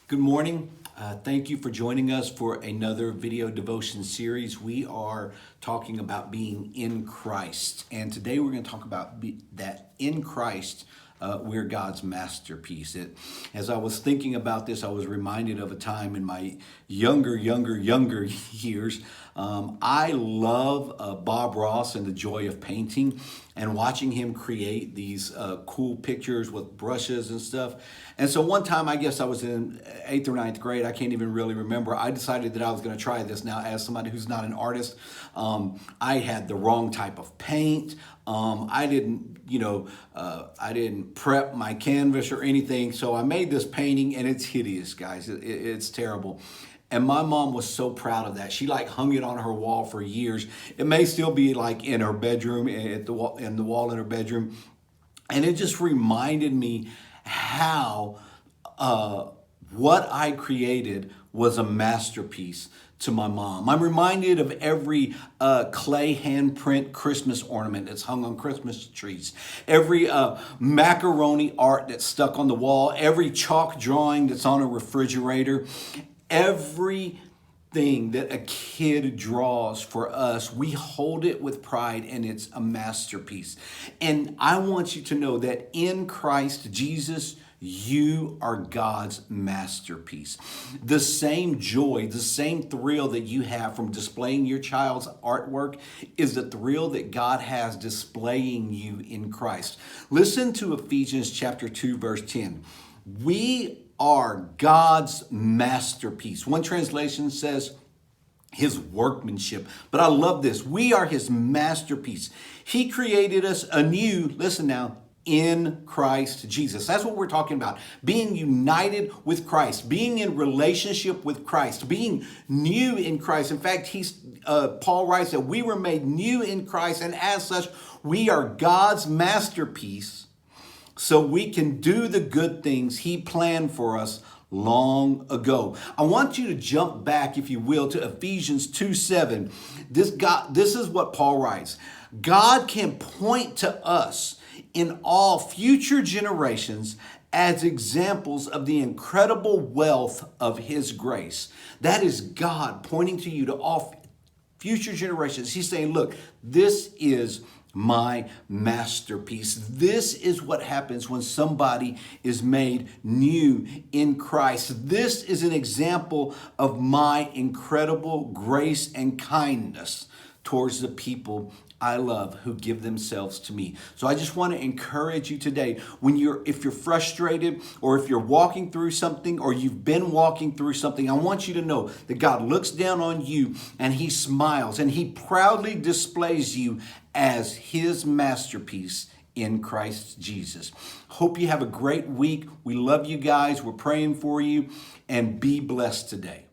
Good morning. Thank you for joining us for another video devotion series. We are talking about being in Christ. And today we're going to talk about that in Christ, we're God's masterpiece. As I was thinking about this, I was reminded of a time in my younger years. I love Bob Ross and the joy of painting and watching him create these cool pictures with brushes and stuff. And so one time, I guess I was in 8th or ninth grade, I can't even really remember, I decided that I was going to try this. Now, as somebody who's not an artist, I had the wrong type of paint. I didn't prep my canvas or anything. So I made this painting and it's hideous, guys. It's terrible. And my mom was so proud of that. She hung it on her wall for years. It may still be in her bedroom, in the wall in her bedroom. And it just reminded me how what I created was a masterpiece to my mom. I'm reminded of every clay handprint Christmas ornament that's hung on Christmas trees, every macaroni art that's stuck on the wall, every chalk drawing that's on a refrigerator, everything that a kid draws for us, we hold it with pride and it's a masterpiece. And I want you to know that in Christ Jesus, you are God's masterpiece. The same joy, the same thrill that you have from displaying your child's artwork is the thrill that God has displaying you in Christ. Listen to Ephesians chapter 2, verse 10. We are God's masterpiece. One translation says his workmanship. But I love this. We are his masterpiece. He created us anew, listen now, in Christ Jesus. That's what we're talking about. Being united with Christ, being in relationship with Christ, being new in Christ. In fact, Paul writes that we were made new in Christ, and as such, we are God's masterpiece, so we can do the good things he planned for us long ago. I want you to jump back, if you will, to Ephesians 2:7. This is what Paul writes. God can point to us in all future generations as examples of the incredible wealth of his grace. That is God pointing to you to all future generations. He's saying, look, this is my masterpiece. This is what happens when somebody is made new in Christ. This is an example of my incredible grace and kindness towards the people I love who give themselves to me. So I just want to encourage you today, if you're frustrated or if you're walking through something or you've been walking through something, I want you to know that God looks down on you and he smiles and he proudly displays you as his masterpiece in Christ Jesus. Hope you have a great week. We love you guys. We're praying for you, and be blessed today.